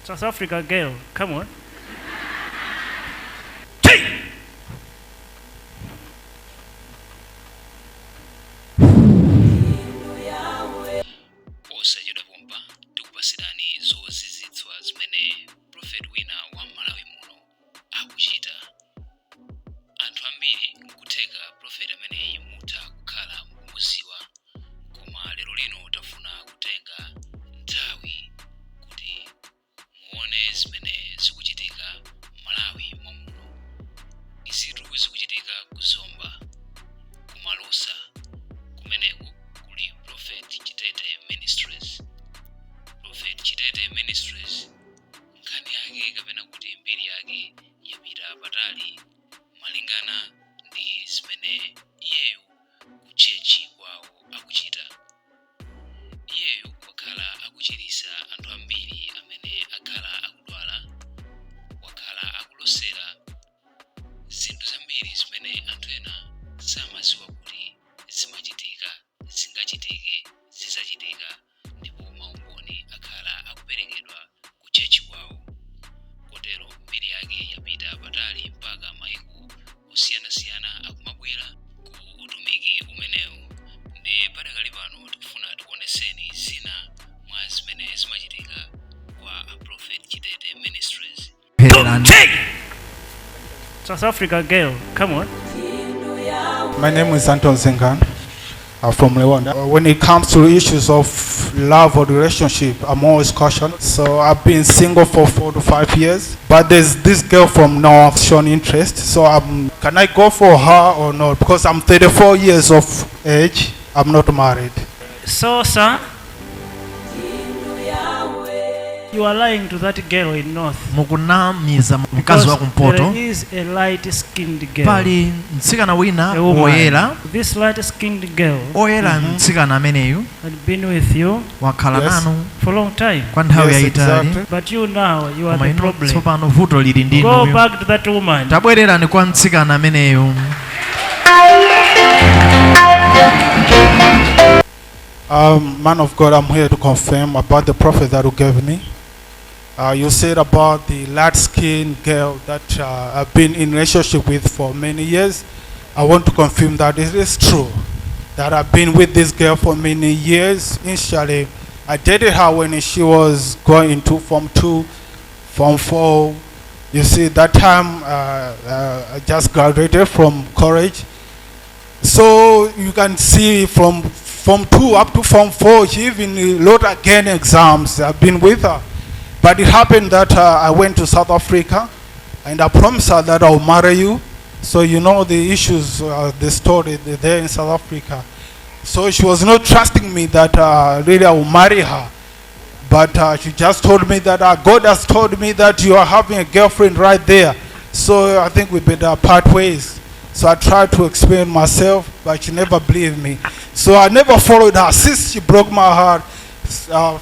South Africa girl, come on. Osachedwa pompa tikupasirani zozizitswa zimene prophet wina wa Malawi muno akuchita. Anthu ambiri nkutheka prophet ameneyi mutha kukhala mukumuziwa, koma lero lino tafuna kutenga nthawi kuti muone zimene zikuchitika Malawi mwamuno. Izitu zikuchitika kuzomba, kumalosa, kumeneko kuli Prophet Chitete Ministries. Prophet Chitete Ministries nkhani yake kapena kuti mbiri yake yapita patali malingana ndi zimene iyeyo ku chechi kwawo akuchita. Iyeyo wakhala akuchirisa anthu ambiri amene akhala akudwala, wakhala akulosera zinthu zambiri zimene anthu ena samaziwa kuti zimachitika, zingachitike, zizachitika, ndipo maumboni akhala akuperekedwa ku chechi kwawo. Kotero mbiri yake yapita patali mpaka maiko osiyanasiyana akumabwera ku utumiki umenewu. Ndi padakali pano tikufuna tikuoneseni zina mwa zimene zimachitika kwa Prophet Chitete Ministries. South Africa girl, come on. My name is Anthu from Rwanda. When it comes to issues of love or relationship, I'm always cautious. So I've been single for 4 to 5 years, but there's this girl from North shown interest. So can I go for her or not? Because I'm 34 years of age. I'm not married. So, sir, you are lying to that girl in North. Mukunamiza mkazi wa kumpoto. There is a light-skinned girl. Pali mtsikana wina oyera. This light-skinned girl Oyera mtsikana ameneyu had been with you wakhala nanu for a long time. kwa nthawi yayitali. But you now, you are the problem. Tsopano vuto lili ndinu. Go back to that woman. Tabwererani kwa mtsikana ameneyu. Man of God, I'm here to confirm about the prophet that you gave me. You said about the light-skinned girl that I've been in relationship with for many years. I want to confirm that it is true, that I've been with this girl for many years. Initially, I dated her when she was going into Form 2, Form 4. You see, that time I just graduated from college. So you can see from Form 2 up to Form 4, she even wrote again exams. I've been with her. But it happened that I went to South Africa and I promised her that I'll marry you. So you know the issues, the story there in South Africa. So she was not trusting me that really I will marry her. But she just told me that God has told me that you are having a girlfriend right there. So I think we better part ways. So I tried to explain myself, but she never believed me. So I never followed her since she broke my heart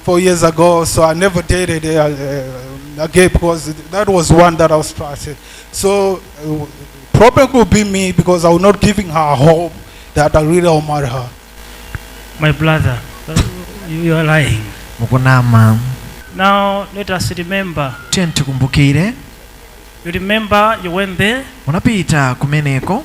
4 years ago. So I never dated again because that was one that I was trusted. So problem could be me because I was not giving her hope that I really will marry her. My brother, you are lying. Mukunama. Now let us remember. Tikumbukire. You remember you went there? Munapita kumeneko.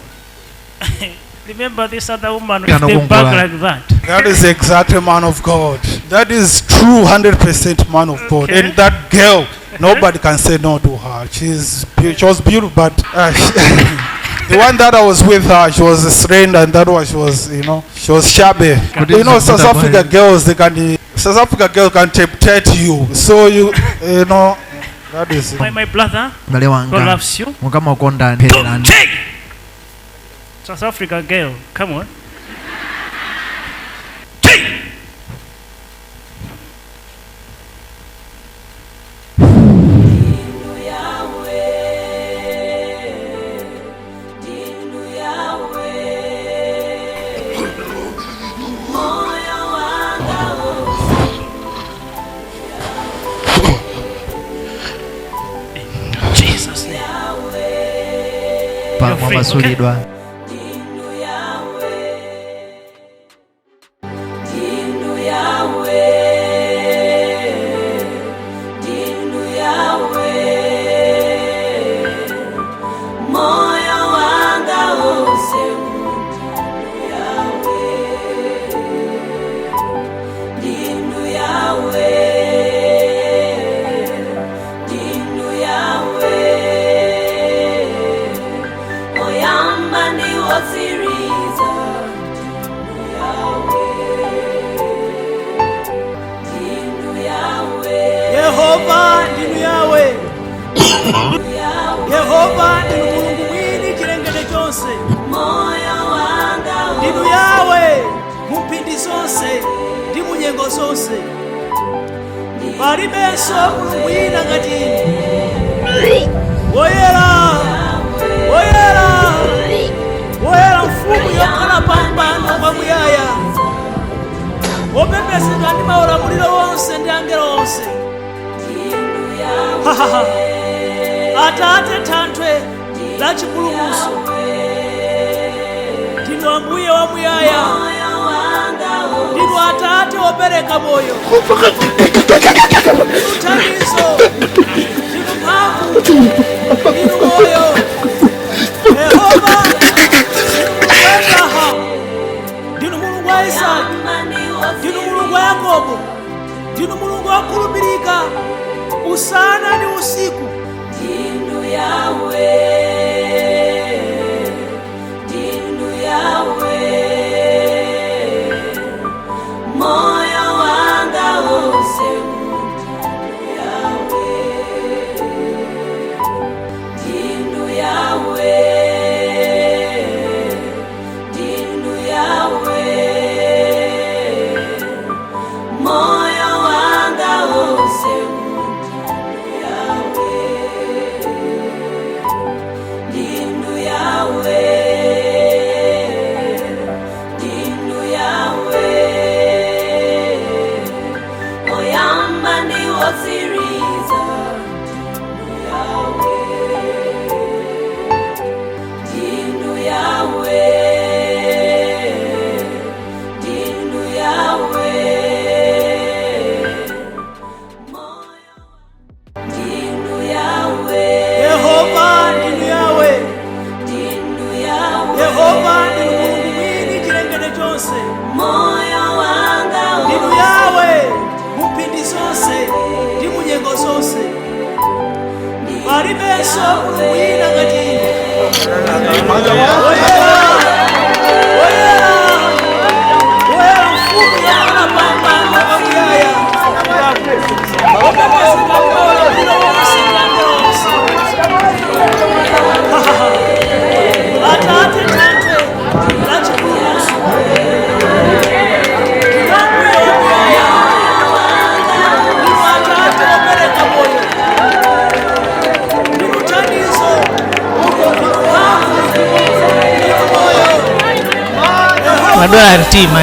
Remember this other woman with the bag like that? That is exactly man of God. That is true 100% man of God. And that girl, nobody can say no to her. She was beautiful, but the one that I was with her, she was strained, and that one she was shabby. You know, South Africa girls, South Africa girls can temptate you. So you know, that is it. My brother, God loves you. Mukama ukonda. South Africa girl, come on. Jesus name. Masulidwa. munyengo zonse palibenso mulungu wina ngati inu. Woyera, woyera, woyera, mfumu yokhala pambano kwamuyaya, wopembedzedwa ndi maulamuliro wonse ndi angelo onse. Atate Thanthwe la chipulumutso, ndinu Ambuye wamuyaya, ndinu Atate wopereka moyo, ndinu thandizo, ndinu mphamvu, ndinu moyo. Yehova, ndinu Mulungu wa Isaka, ndinu Mulungu wa Yakobo, ndinu Mulungu wokhulupirika usana ndi usiku. Ndinu Yahweh, ndinu Yahweh, moyo wanga wonse ndinu Yahweh, ndinu Yahweh, ndinu Yahweh, moyo wanga wonse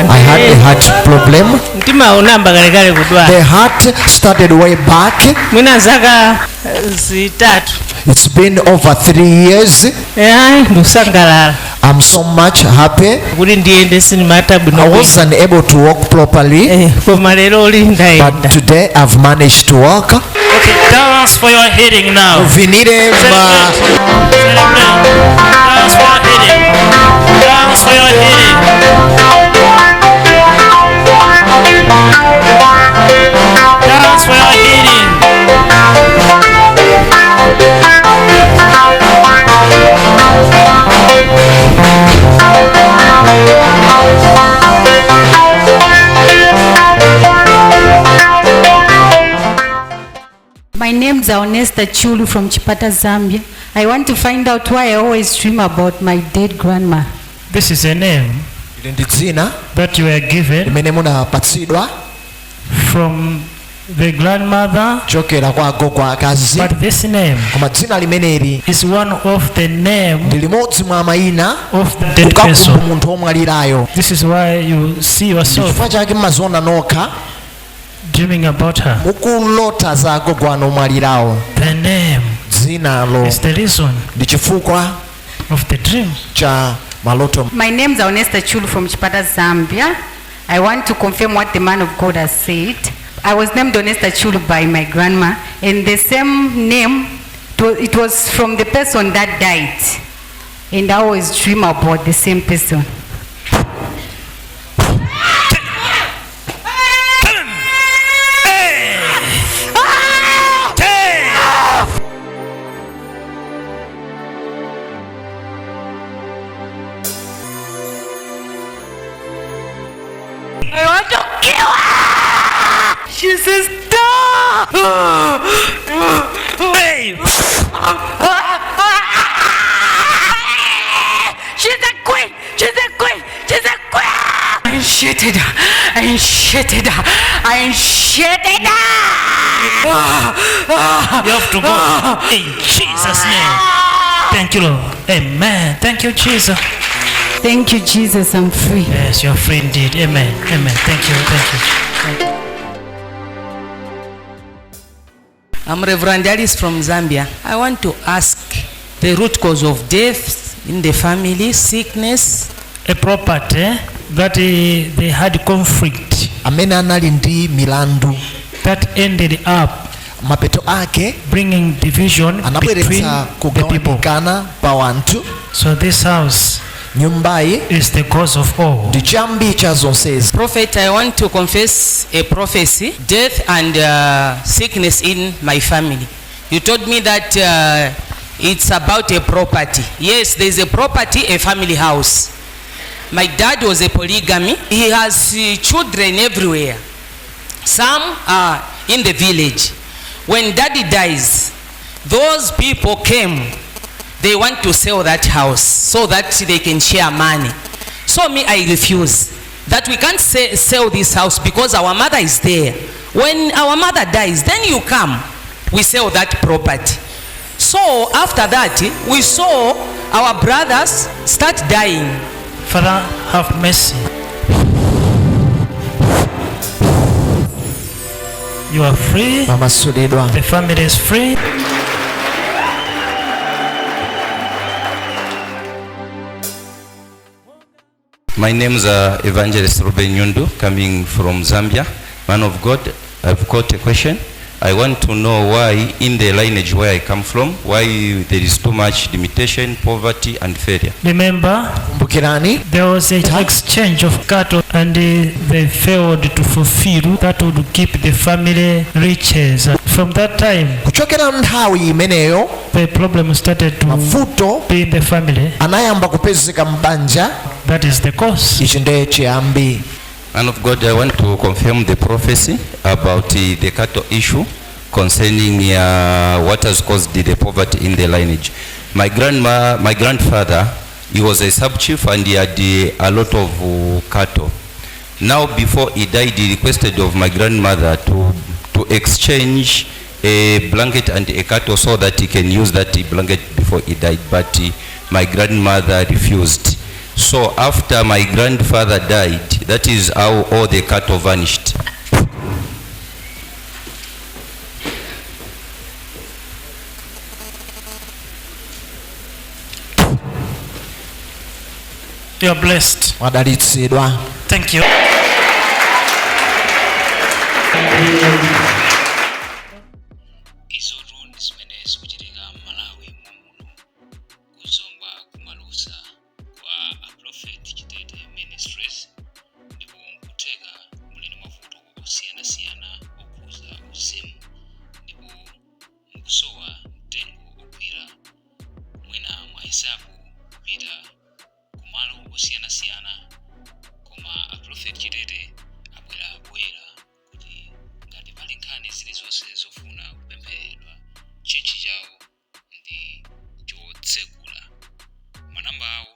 I had a heart problem. The heart started way back. It's been over 3 years. I'm so much happy. I wasn't able to walk properly, but today I've managed to walk. Okay, dance for your healing now. Dance for your healing. Dance for your healing. Dance for your healing. My name is Honesta Chulu from Chipata, Zambia. I want to find out why I always dream about my dead grandma. This is a name that you were given from the grandmother, but this name is one of the name of the dead person. This is why you see yourself dreaming about her. The name is the reason of the dream. My name is Honesta Chulu from Chipata, Zambia. I want to confirm what the man of God has said. I was named Honesta Chulu by my grandma, and the same name, it was from the person that died. And I always dream about the same person. I want to kill her! She says, stop! Wait! She's a queen! She's a queen! She's a queen! I ain't shattered. I ain't shattered. You have to go in Jesus' name. Thank you, Lord. Amen. Thank you, Jesus. Thank you, Jesus. I'm free. Yes, you're free indeed. Amen. Amen. Thank you. Thank you. I'm Reverend Alice from Zambia. I want to ask the root cause of death in the family, sickness. A property that they had conflict. Amena anali ndi milandu. That ended up mapeto ake bringing division between the people. So this house nyumbai is the cause of all. Prophet, I want to confess a prophecy, death and sickness in my family. You told me that it's about a property. Yes, there's a property, a family house. My dad was a polygamy. He has children everywhere. Some are in the village. When daddy dies, those people came. They want to sell that house so that they can share money. So me, I refuse. That we can't sell this house because our mother is there. When our mother dies, then you come. We sell that property. So after that, we saw our brothers start dying. Father, have mercy. You are free. The family is free. My name is Evangelist Ruben Nyundu, coming from Zambia. Man of God, I've got a question. I want to know why in the lineage where I come from, why there is too much limitation, poverty and failure. Remember, there was an exchange of cattle and they failed to fulfill that would keep the family riches. From that time, the problem started to be in the family. That is the cause. Man of God, I want to confirm the prophecy about the cattle issue concerning what has caused the poverty in the lineage. My grandfather, he was a sub-chief and he had a lot of cattle. Now before he died, he requested of my grandmother to exchange a blanket and a cattle so that he can use that blanket before he died, but my grandmother refused. So after my grandfather died, that is how all the cattle vanished. You are blessed. Thank you. Koma a prophet chitete abwera kuti ngati pali nkhani zilizonse zofuna kupempheredwa chechi chawo ndi chotsegula manamba awo